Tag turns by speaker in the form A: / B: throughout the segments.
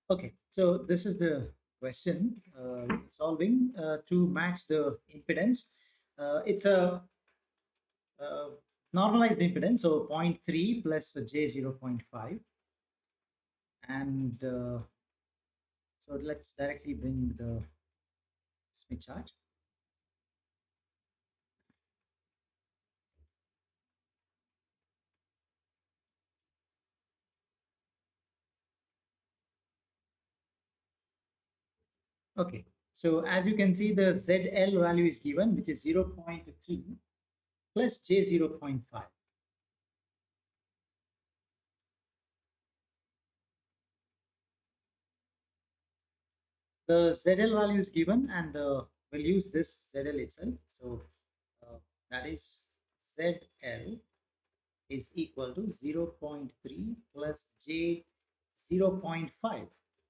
A: Okay, so this is the question solving to match the impedance. It's a uh, normalized impedance, so zero point 0.3 plus j 0.5. And so let's directly bring the Smith chart. Okay, so as you can see, the ZL value is given, which is 0.3 plus j 0.5. The ZL value is given, and we'll use this ZL itself. So that is ZL is equal to 0.3 plus j 0.5.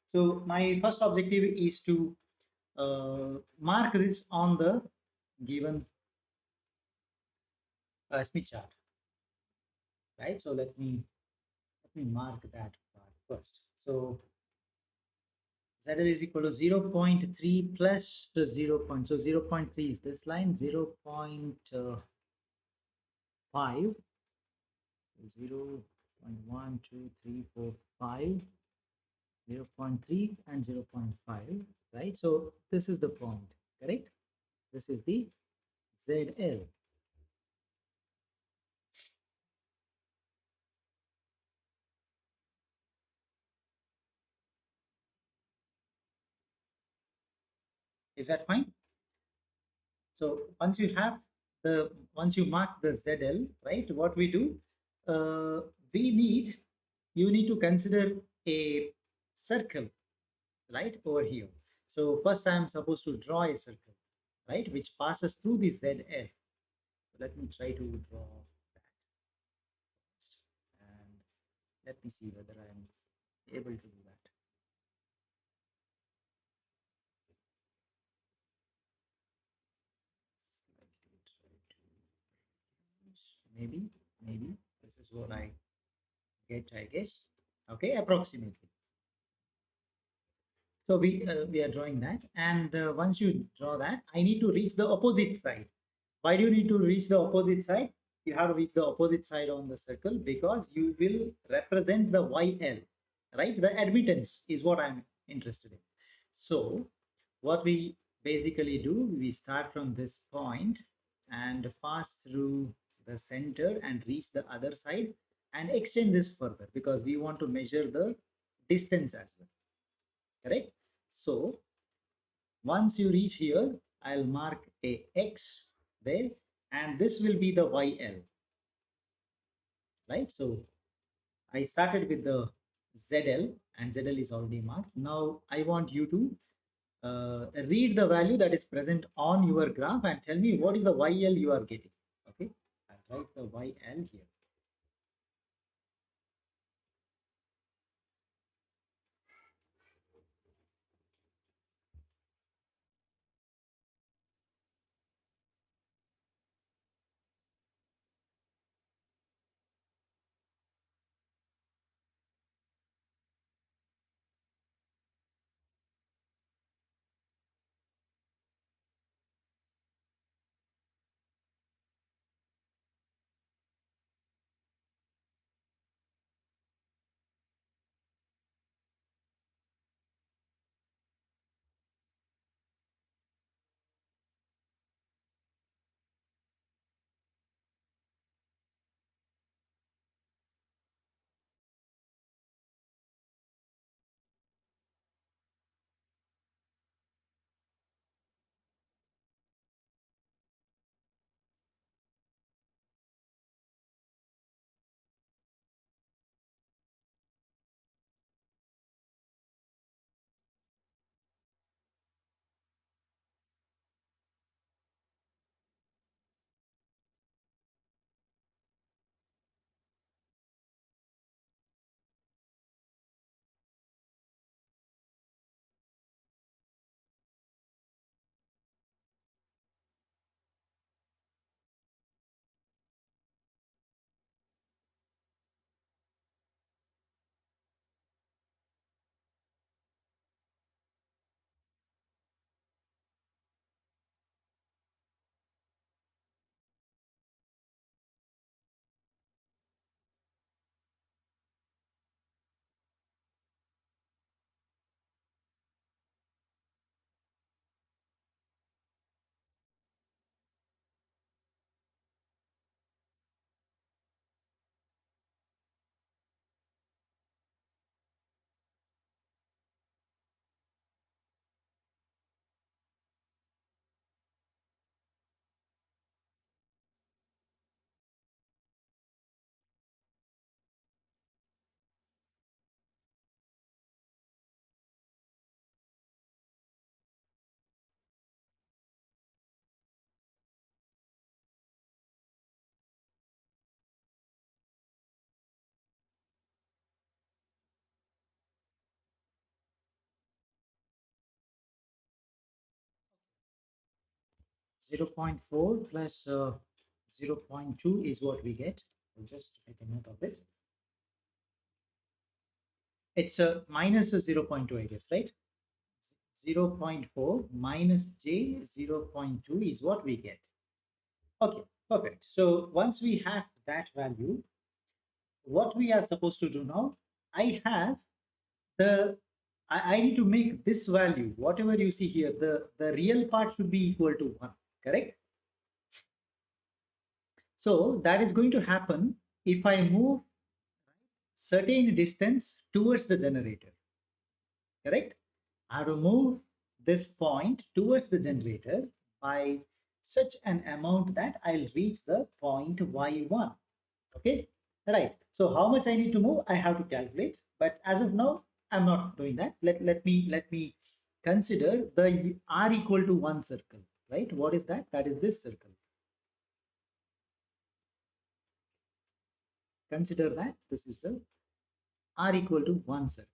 A: So my first objective is to mark this on the given Smith chart, right? So let me mark that part first. So ZL is equal to 0.3 plus the 0. So 0.3 is this line, 0.5, 0.1, 2, 3, 4, 5, 0.3 and 0.5, right? So this is the point, correct? This is the ZL. Is that fine? So once you mark the ZL, right, what we do, uh, we need, you need to consider a circle, right, over here. So first I'm supposed to draw a circle, right, which passes through the ZL. So let me try to draw that first, and let me see whether I'm able to do that. Let me try to maybe this is what I get, I guess. Okay, approximately. So we are drawing that, and once you draw that, I need to reach the opposite side. Why do you need to reach the opposite side? You have to reach the opposite side on the circle because you will represent the YL, right? The admittance is what I'm interested in. So what we basically do, we start from this point and pass through the center and reach the other side and extend this further because we want to measure the distance as well, correct? So once you reach here, I'll mark a X there, and this will be the YL, right? So I started with the ZL, and ZL is already marked. Now I want you to read the value that is present on your graph and tell me what is the YL you are getting. Okay, I'll write the YL here. zero point 0.4 plus 0.2 is what we get. I'll just make a note of it. It's minus 0.2, I guess, right? 0.4 minus j 0.2 is what we get. Okay, perfect. So once we have that value, what we are supposed to do now, I have the I need to make this value, whatever you see here, the real part should be equal to 1, correct? So that is going to happen if I move certain distance towards the generator, correct? I have to move this point towards the generator by such an amount that I'll reach the point y1. Okay, right. So how much I need to move, I have to calculate. But as of now, I'm not doing that. Let me consider the r equal to 1 circle, right? What is that? That is this circle. Consider that this is the r equal to 1 circle.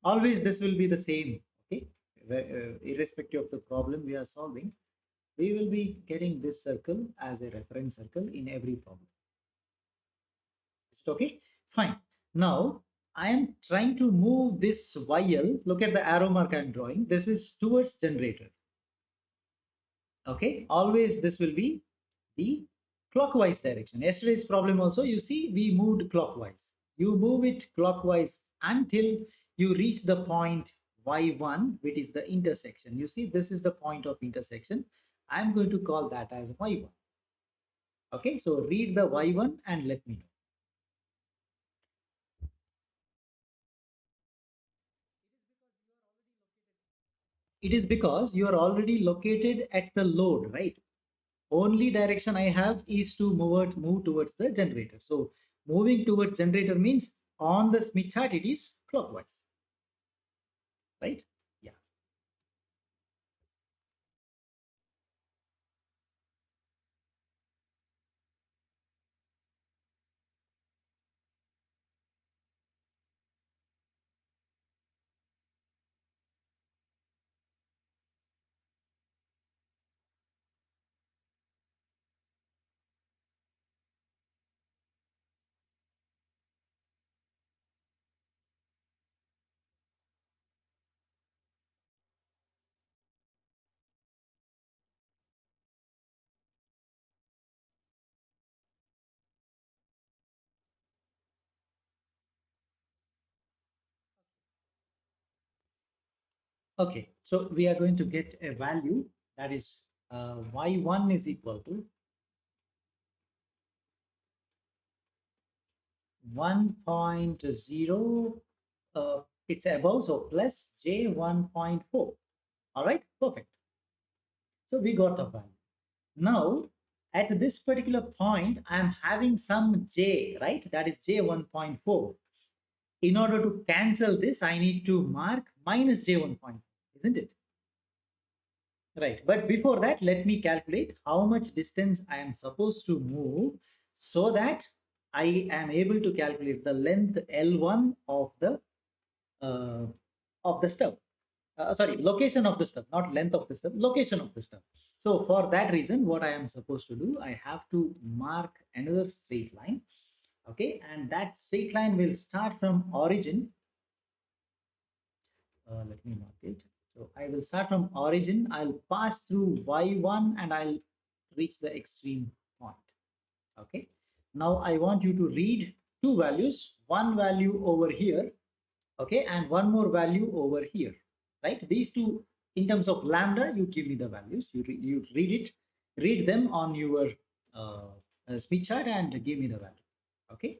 A: Always this will be the same, okay? Irrespective of the problem we are solving, we will be getting this circle as a reference circle in every problem. Is it okay? Fine. Now, I am trying to move this YL. Look at the arrow mark I'm drawing. This is towards generator. Okay. Always this will be the clockwise direction. Yesterday's problem also, you see, we moved clockwise. You move it clockwise until you reach the point Y1, which is the intersection. You see, this is the point of intersection. I'm going to call that as Y1. Okay. So read the Y1 and let me know. It is because you are already located at the load, right? Only direction I have is to move towards the generator. So moving towards generator means on the Smith chart it is clockwise, right? Yeah. Okay. So we are going to get a value that is y1 is equal to 1.0. It's above, so plus j 1.4. All right. Perfect. So we got the value. Now, at this particular point, I am having some j, right? That is j 1.4. In order to cancel this, I need to mark minus j 1.4, isn't it? Right. But before that, let me calculate how much distance I am supposed to move so that I am able to calculate the length L1 uh, of the stub. Sorry, location of the stub, not length of the stub, location of the stub. So for that reason, what I am supposed to do, I have to mark another straight line. Okay, and that straight line will start from origin. Let me mark it. So I will start from origin. I'll pass through y1 and I'll reach the extreme point. Okay. Now I want you to read two values, one value over here, okay, and one more value over here, right? These two, in terms of lambda, you give me the values. You read it, read them on your speech chart and give me the value. Okay.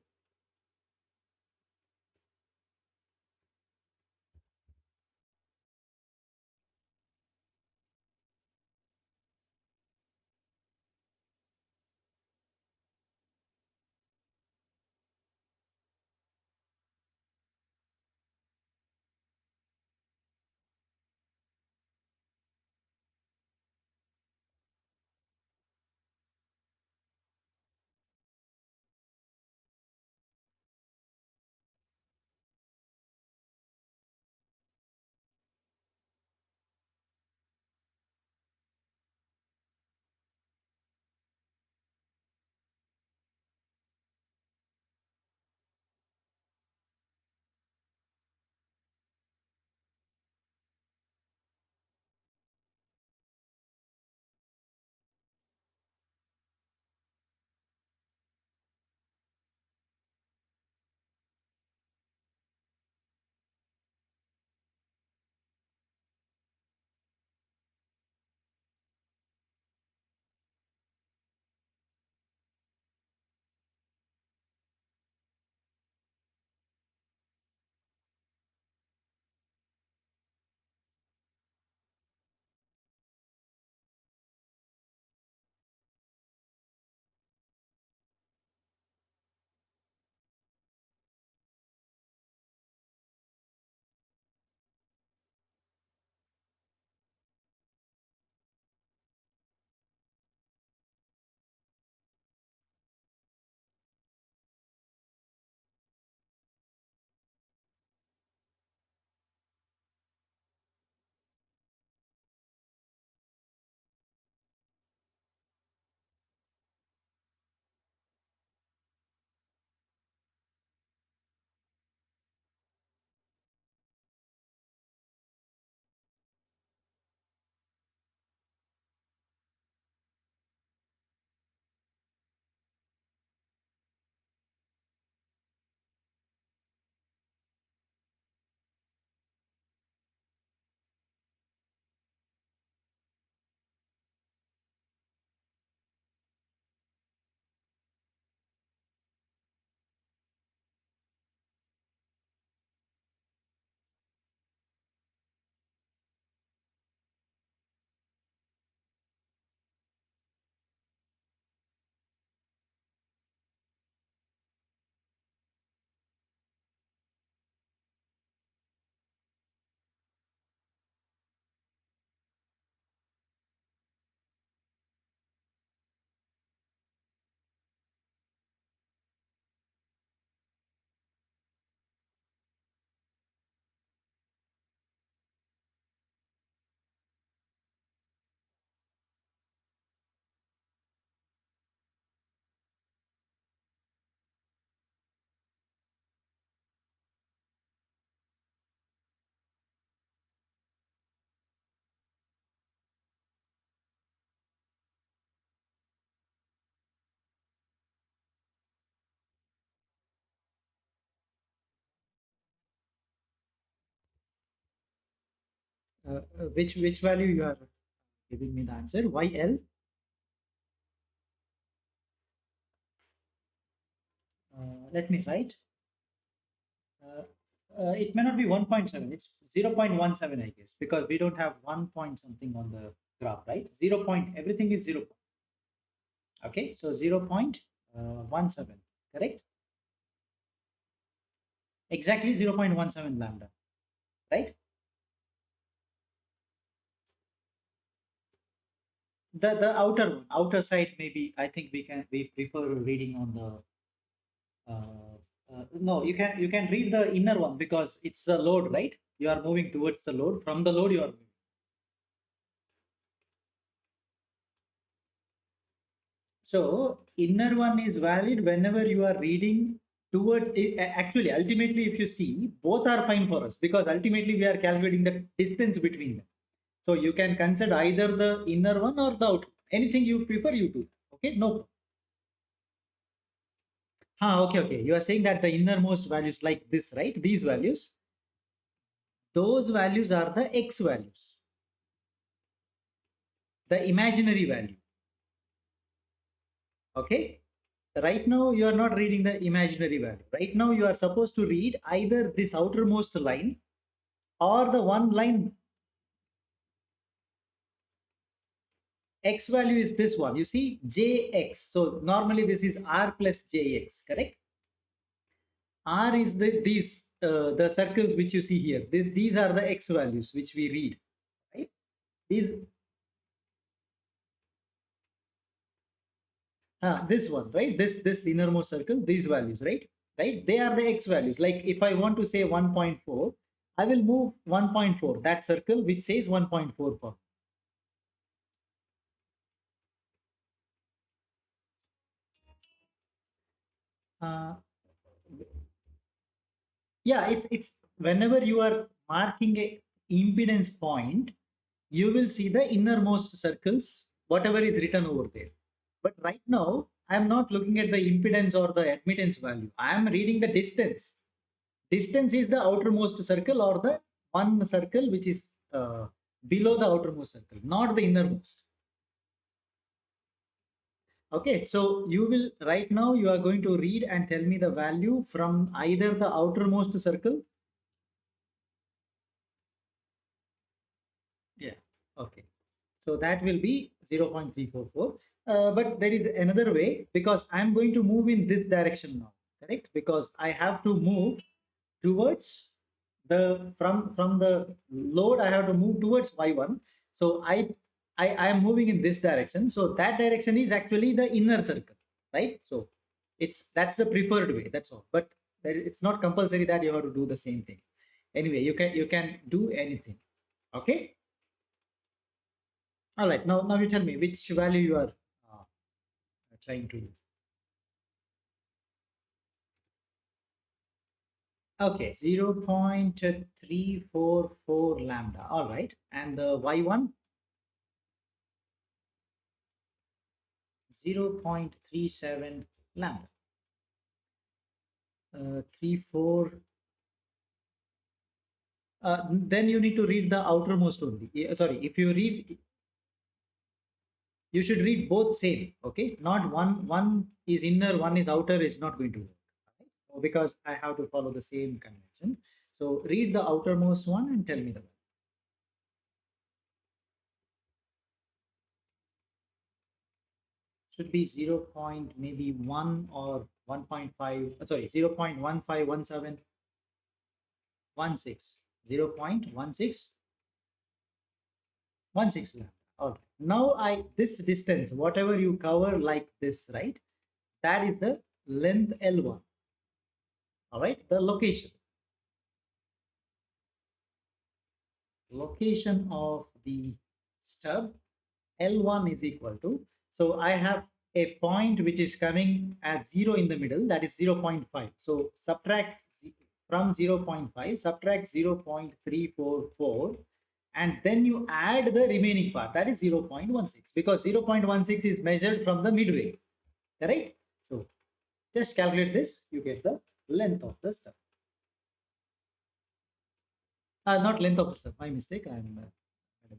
A: Which value you are giving me the answer? YL. Let me write. Uh, it may not be 1.7. It's 0.17, I guess, because we don't have 1 point something on the graph, right? 0 point, everything is 0. Okay, so 0.17, correct? Exactly 0.17 lambda, right? The outer one, outer side, maybe I think we prefer reading on the no, you can read the inner one because it's the load, right? You are moving towards the load. From the load, you are moving. So inner one is valid whenever you are reading towards. Actually, ultimately, if you see, both are fine for us because ultimately we are calculating the distance between them. So you can consider either the inner one or the outer. Anything you prefer, you do. Okay, no. Okay. You are saying that the innermost values like this, right? These values, those values are the x values, the imaginary value. Okay. Right now, you are not reading the imaginary value. Right now, you are supposed to read either this outermost line or the one line. X value is this one. You see, jx. So normally this is r plus jx, correct? R is the circles which you see here. These are the x values which we read, right? These this one, right? This innermost circle, these values, right? They are the x values. Like if I want to say 1.4, I will move 1.4, that circle which says 1.4 for. Uh, yeah, it's whenever you are marking a impedance point, you will see the innermost circles, whatever is written over there. But right now, I am not looking at the impedance or the admittance value. I am reading the distance. Distance is the outermost circle or the one circle which is below the outermost circle, not the innermost. Okay, so you will right now you are going to read and tell me the value from either the outermost circle. Yeah. Okay. So that will be 0.344. But there is another way because I'm going to move in this direction now, correct? Because I have to move towards the from the load. I have to move towards y1. So I am moving in this direction. So that direction is actually the inner circle, right? So that's the preferred way. That's all. But it's not compulsory that you have to do the same thing. Anyway, you can do anything. Okay. All right. Now you tell me which value you are trying to. Okay, 0.344 lambda. All right. And the y1, 0.37 lambda. 34. Then you need to read the outermost only. Sorry, if you read, you should read both same. Okay, not one is inner, one is outer is not going to work. Right? Because I have to follow the same convention. So read the outermost one and tell me the value. Should be 0 point maybe 1 or 1.5, sorry, 0.151716, 0.1616 lambda. All right. Now this distance, whatever you cover like this, right? That is the length L1. All right. The location of the stub L1 is equal to, so I have a point which is coming as 0 in the middle, that is 0.5. So subtract from 0.5, subtract 0.344, and then you add the remaining part, that is 0.16, because 0.16 is measured from the midway, correct? So just calculate this, you get the length of the stub. Not length of the stub, my mistake. I'm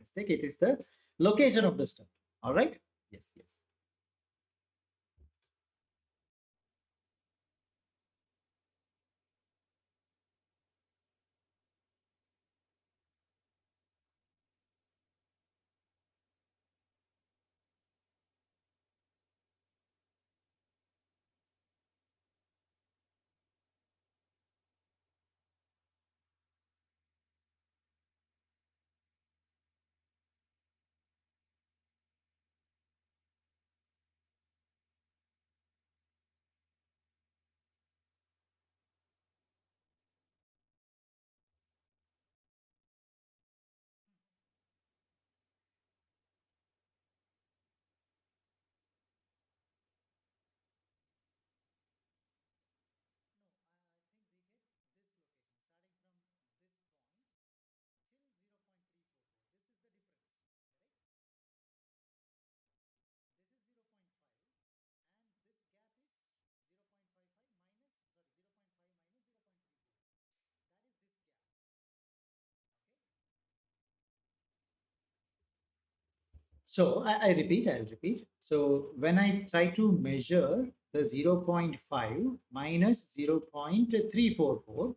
A: mistake. It is the location of the stub. All right. Yes, yes. I repeat, I'll repeat. So when I try to measure the zero point 0.5 minus 0.344,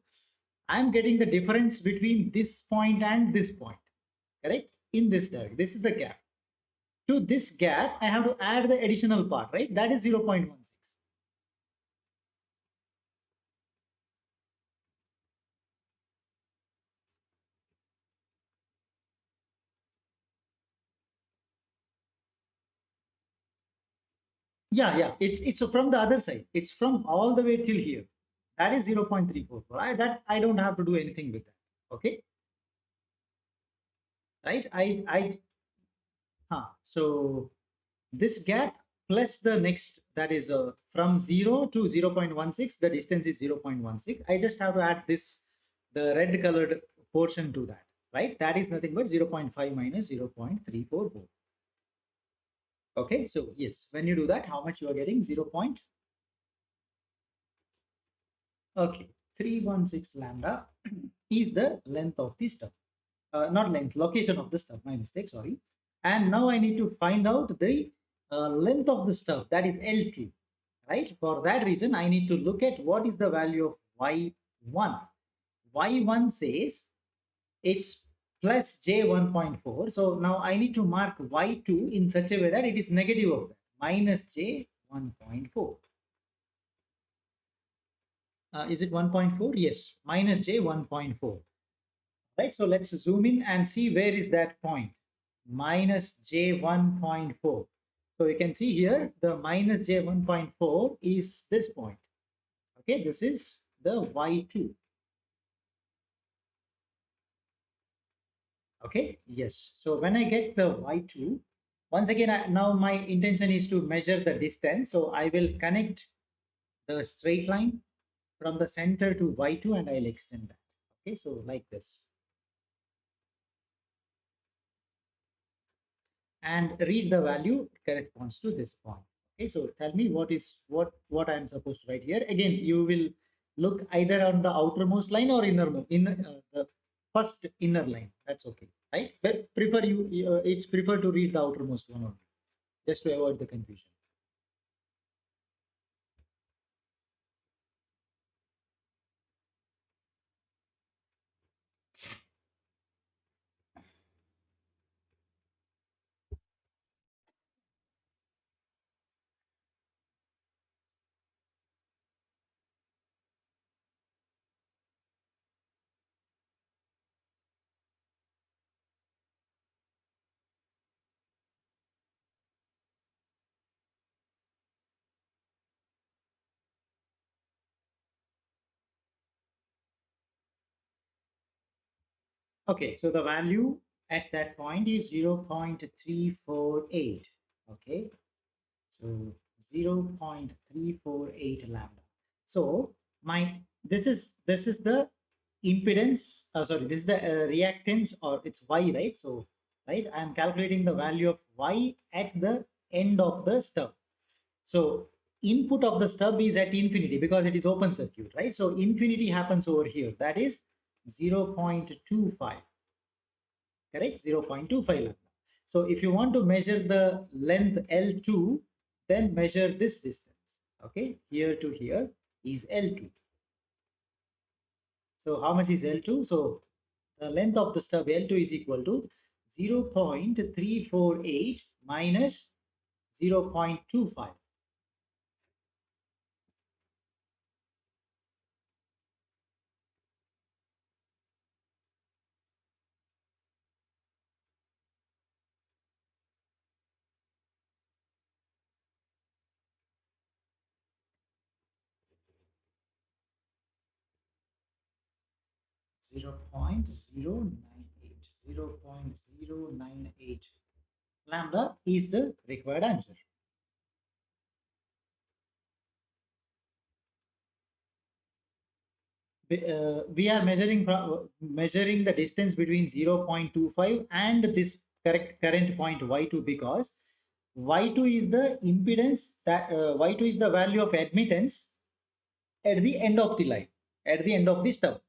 A: I'm getting the difference between this point and this point, correct? In this direction, this is the gap. To this gap, I have to add the additional part, right? That is 0.16. Yeah, yeah. It's from the other side. It's from all the way till here. That is 0.344. I don't have to do anything with that. Okay, right? So this gap plus the next, that is from 0 to 0.16, the distance is 0.16. I just have to add this, the red colored portion to that, right? That is nothing but 0.5 minus 0.344. Okay, so yes, when you do that, how much you are getting? 0. Okay, 316 lambda is the length of the stub. Not length, location of the stub, my mistake, sorry. And now I need to find out the length of the stub, that is L2, right? For that reason, I need to look at what is the value of Y1. Y1 says it's plus J 1.4. So now I need to mark Y2 in such a way that it is negative of that, minus J 1.4. Is it 1.4? Yes, minus J 1.4. Right, so let's zoom in and see where is that point, minus J 1.4. So you can see here the minus J 1.4 is this point. Okay, this is the Y2. Okay, yes. So when I get the Y2, once again, now my intention is to measure the distance. So I will connect the straight line from the center to Y2 and I'll extend that. Okay, so like this. And read the value corresponds to this point. Okay, so tell me what I am supposed to write here. Again, you will look either on the outermost line or the first inner line. That's okay, right? But it's prefer to read the outermost one only, just to avoid the confusion. Okay, so the value at that point is 0.348. Okay, so 0.348 lambda. So my this is the impedance. Sorry, this is the reactance, or it's Y, right? So right, I am calculating the value of Y at the end of the stub. So input of the stub is at infinity because it is open circuit, right? So infinity happens over here. That is 0.25. correct? 0.25 lambda. So if you want to measure the length L2, then measure this distance. Okay, here to here is L2. So how much is L2? So the length of the stub L2 is equal to 0.348 minus 0.25. 0.098. 0.098 lambda is the required answer. We are measuring the distance between 0.25 and this correct current point y2, because y2 is the impedance that y2 is the value of admittance at the end of the line, at the end of the stub.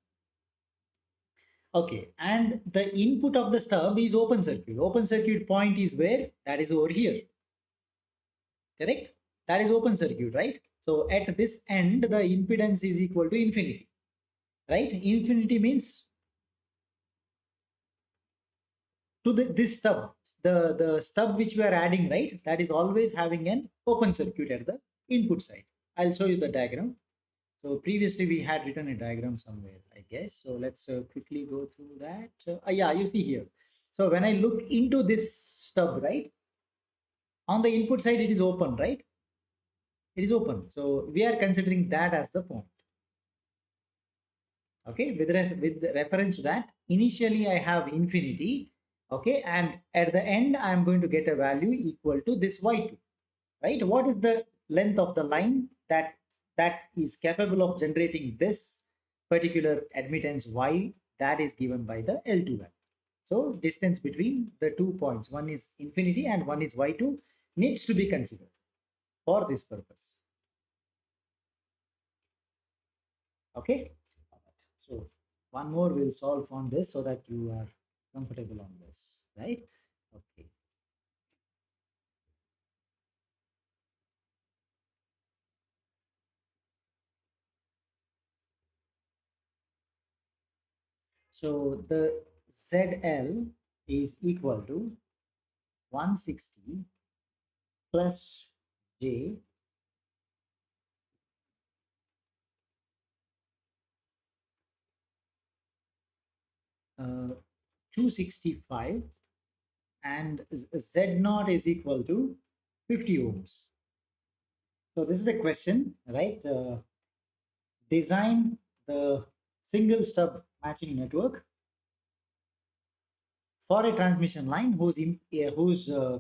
A: Okay, and the input of the stub is open circuit. Open circuit point is where? That is over here. Correct? That is open circuit, right? So at this end, the impedance is equal to infinity, right? Infinity means to this stub, the stub which we are adding, right? That is always having an open circuit at the input side. I'll show you the diagram. So previously we had written a diagram somewhere, I guess. So let's quickly go through that. Yeah, you see here. So when I look into this stub, right, on the input side, it is open, right? It is open. So we are considering that as the point. Okay, with reference to that, initially I have infinity. Okay, and at the end, I'm going to get a value equal to this y2, right? What is the length of the line that is capable of generating this particular admittance y? That is given by the L2 value. So distance between the 2 points, one is infinity and one is y2, needs to be considered for this purpose. Okay, so one more will solve on this so that you are comfortable on this, right? Okay. So the ZL is equal to 160 plus J 265, and Z naught is equal to 50 ohms. So this is a question, right? Design the single stub matching network for a transmission line whose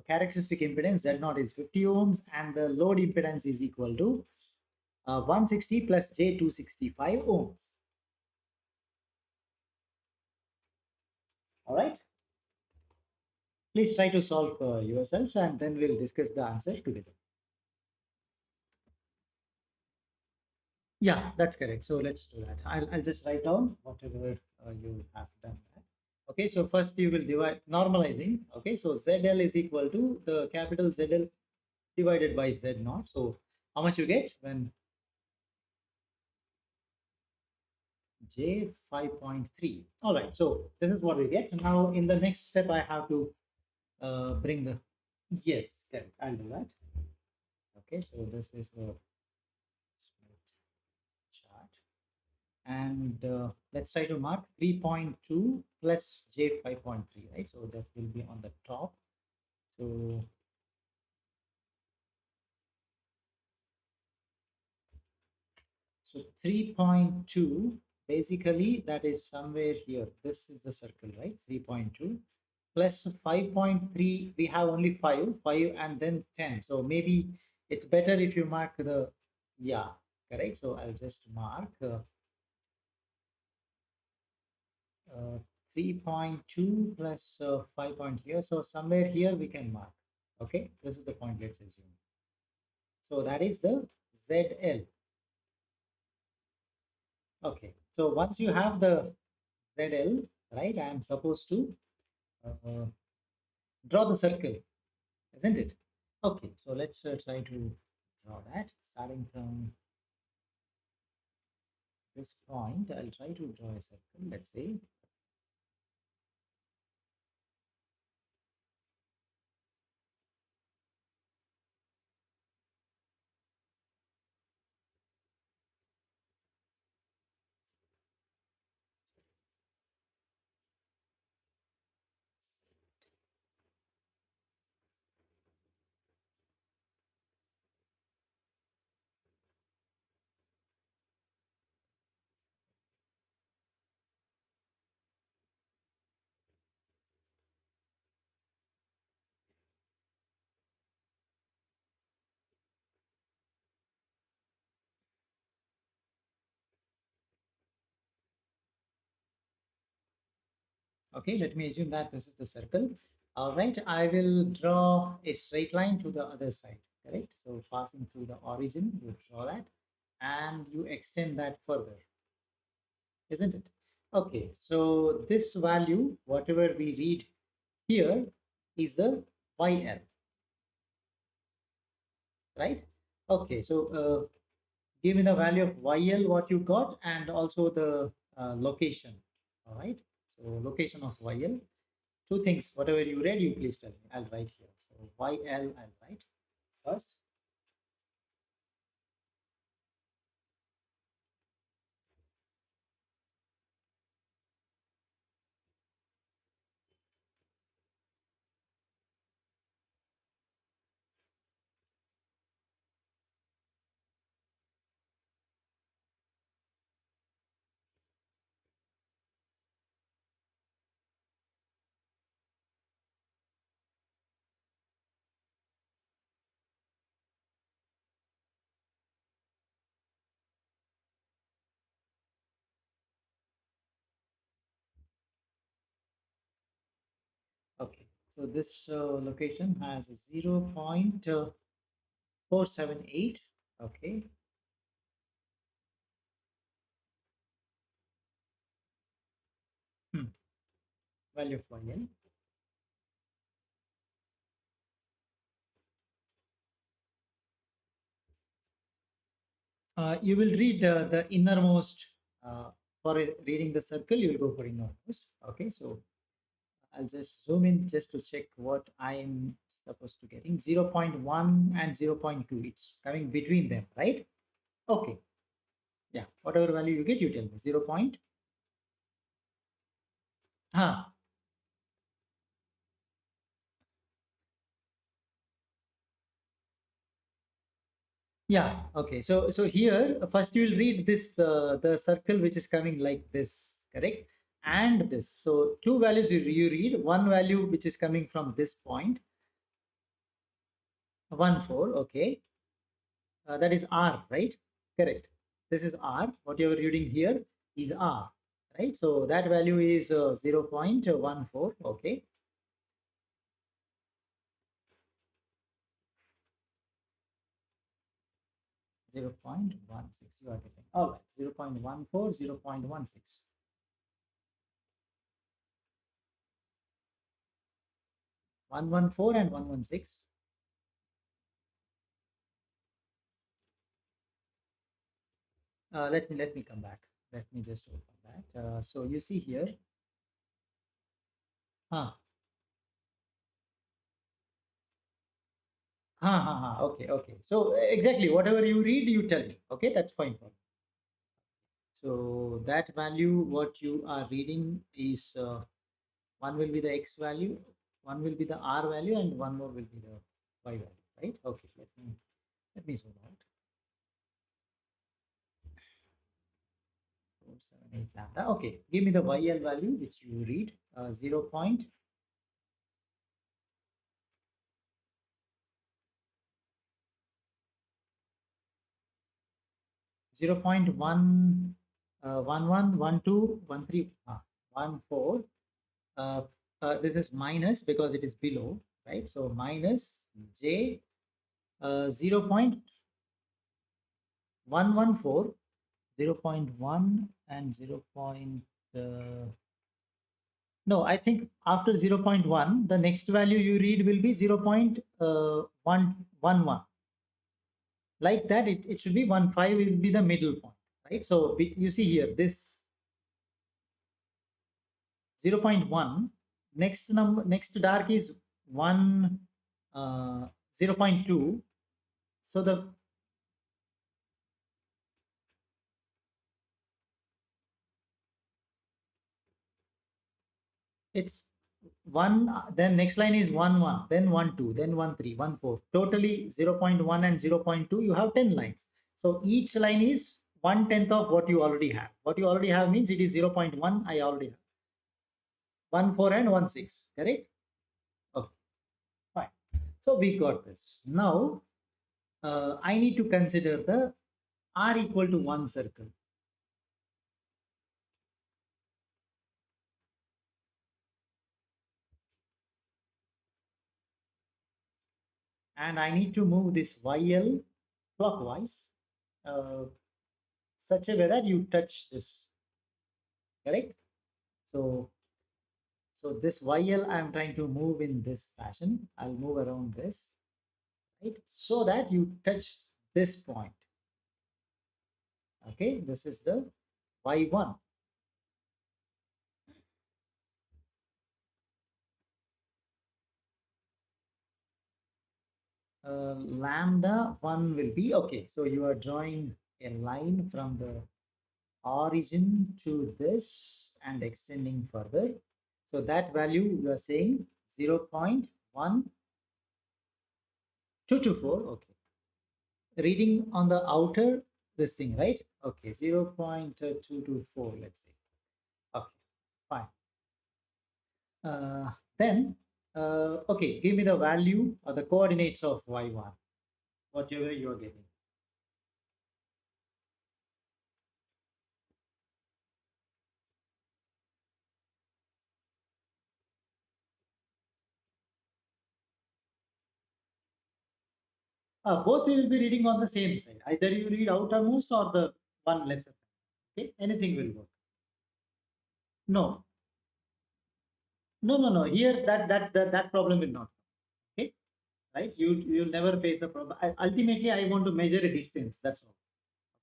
A: characteristic impedance Z naught is 50 ohms and the load impedance is equal to 160 plus J 265 ohms. All right. Please try to solve yourselves and then we'll discuss the answer together. Yeah, that's correct. So let's do that. I'll just write down whatever you have done that. Okay, so first you will divide normalizing. Okay, so ZL is equal to the capital ZL divided by Z naught. So how much you get when J 5.3. All right, so this is what we get. Now in the next step, I have to bring the, yes, correct. I'll do that. Okay, so this is the chart. And let's try to mark 3.2 plus J 5.3, right? So that will be on the top. So so 3.2, basically that is somewhere here. This is the circle, right? 3.2 plus 5.3, we have only 5 and then 10. So maybe it's better if you mark the, yeah, correct. So I'll just mark 3.2 plus 5 point here. So somewhere here we can mark. Okay, this is the point, let's assume. So that is the ZL. Okay, so once you have the ZL, right, I am supposed to uh, draw the circle, isn't it? Okay, so let's try to draw that. Starting from this point, I'll try to draw a circle, let's say. Okay, let me assume that this is the circle. All right, I will draw a straight line to the other side, correct? So passing through the origin, you draw that and you extend that further, isn't it? Okay, so this value, whatever we read here, is the YL, right? Okay, so give me the value of YL, what you got, and also the location, all right? So location of YL. Two things, whatever you read, you please tell me. I'll write here. So YL, I'll write first. Okay. So this location has a 0.478. Okay. Hmm. Value of YL. You will read the innermost. For reading the circle, you will go for innermost. Okay. So I'll just zoom in just to check what I'm supposed to getting. 0.1 and 0.2. It's coming between them, right? Okay. Yeah. Whatever value you get, you tell me. 0 point. Huh. Yeah. Okay. So here first you will read this the circle which is coming like this, correct? And this. So two values you read. One value which is coming from this point, 1 4. Okay. That is R, right? Correct. This is R. What you are reading here is R, right? So that value is 0.14. Okay. 0.16 you are getting. All right. 0.14, 0.16. 114 and 116. Let me come back. Let me just open that. So you see here, huh, huh, huh, huh. Okay, okay. So exactly whatever you read, you tell me. Okay, that's fine for me. So that value, what you are reading is one will be the x value, one will be the r value, and one more will be the y value, right? Okay, let me zoom out. 478 lambda. Okay, give me the YL value which you read 0. 0.1 11 12 13 14 uh, this is minus because it is below, right? So minus j 0.114, 0.1 and 0. No, I think after 0.1, the next value you read will be 0.111. Like that, it should be 1.5 will be the middle point, right? So you see here, this 0.1, next dark is 1, 0.2. So it's 1, then next line is 1 1, then 1 2, then 1 3, 1 4. Totally 0.1 and 0.2, you have 10 lines. So each line is 1/10 of what you already have. What you already have means it is 0.1, I already have 1 4 and 1 6, correct? Okay, fine. So we got this. Now I need to consider the r equal to 1 circle, and I need to move this YL clockwise, uh, such a way that you touch this, correct? So this YL I'm trying to move in this fashion. I'll move around this, right? So that you touch this point. Okay, this is the Y1. Lambda 1 will be okay. So you are drawing a line from the origin to this and extending further. So that value you are saying 0.1224. Okay. Reading on the outer this thing, right? Okay, 0.224, let's say. Okay, fine. Uh, then, okay, give me the value or the coordinates of y1, whatever you are getting. Both we will be reading on the same side. Either you read outermost or the one lesser. Okay, anything will work. No, no. Here that problem will not. Okay, right? You'll never face a problem. Ultimately, I want to measure a distance. That's all.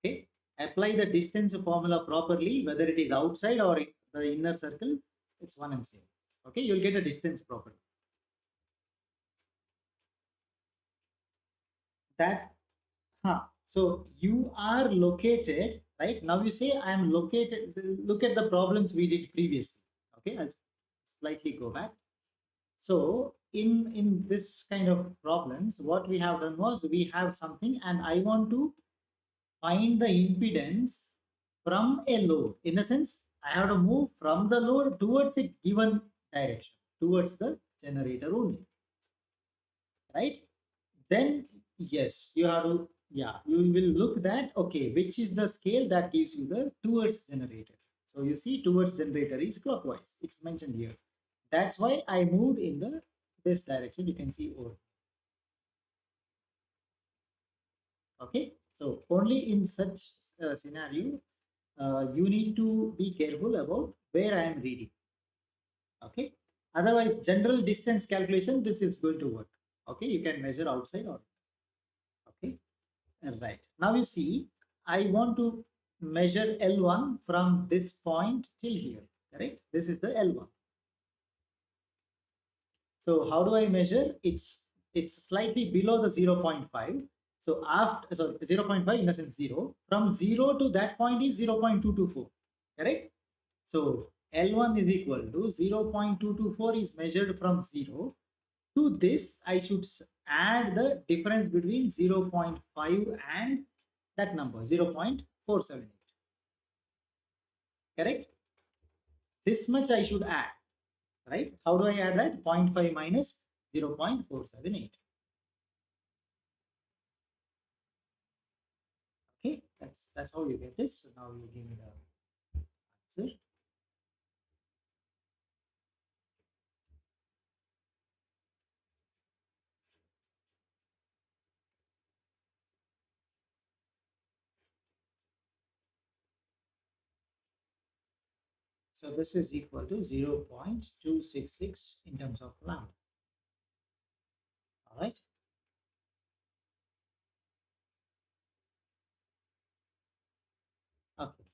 A: Okay, apply the distance formula properly, whether it is outside or the inner circle. It's one and same. Okay, you'll get a distance properly. That so you are located right now. You say I am located. Look at the problems we did previously. Okay, I'll slightly go back. So in this kind of problems, what we have done was we have something, and I want to find the impedance from a load. In the sense, I have to move from the load towards a given direction, towards the generator only, right? Then yes, you have to, yeah, you will look that, okay, which is the scale that gives you the towards generator. So you see towards generator is clockwise. It's mentioned here. That's why I moved in the this direction. You can see over. Okay. So only in such scenario, you need to be careful about where I am reading. Okay. Otherwise, general distance calculation, this is going to work. Okay. You can measure outside or okay. Right. Now you see, I want to measure L1 from this point till here. Correct. This is the L1. So how do I measure? It's slightly below the 0.5. So after, so 0.5 in the sense 0. From 0 to that point is 0.224. Correct? So L1 is equal to 0.224 is measured from 0 to this. I should add the difference between 0.5 and that number 0.478. Correct? This much I should add, right? How do I add that? Zero point 0.5 minus 0.478. Okay, that's how you get this. So now you give me the answer. So this is equal to 0.266 in terms of lambda. All right. Okay.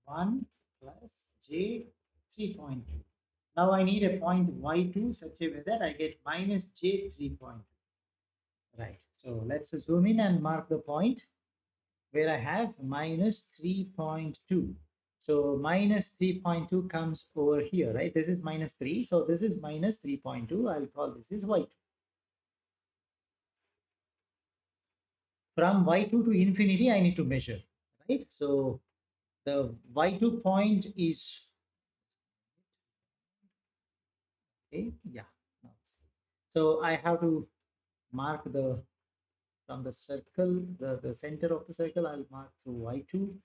A: 1 plus j 3.2. Now I need a point y2 such a way that I get minus j 3.2. Right. So let's zoom in and mark the point where I have minus 3.2. So minus 3.2 comes over here, right? This is minus 3. So this is minus 3.2. I'll call this is y2. From y2 to infinity, I need to measure, right? So the y2 point is, okay, yeah. So I have to mark the, from the circle, the center of the circle, I'll mark through y2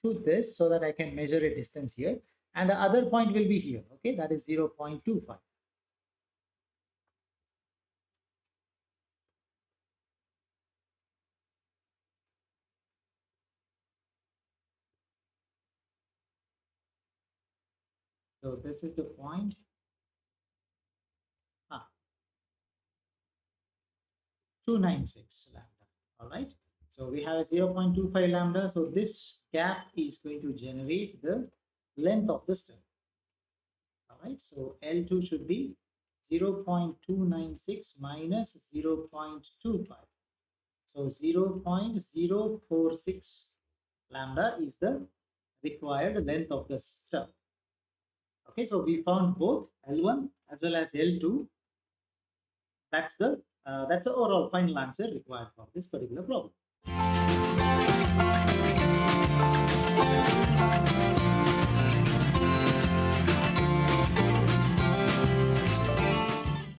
A: to this so that I can measure a distance here. And the other point will be here, okay? That is 0.25. So this is the point. 296 lambda. All right. So we have a 0.25 lambda. So this gap is going to generate the length of the stub. All right. So L2 should be 0.296 minus 0.25. So 0.046 lambda is the required length of the stub. Okay, so we found both L1 as well as L2. That's the overall final answer required for this particular problem.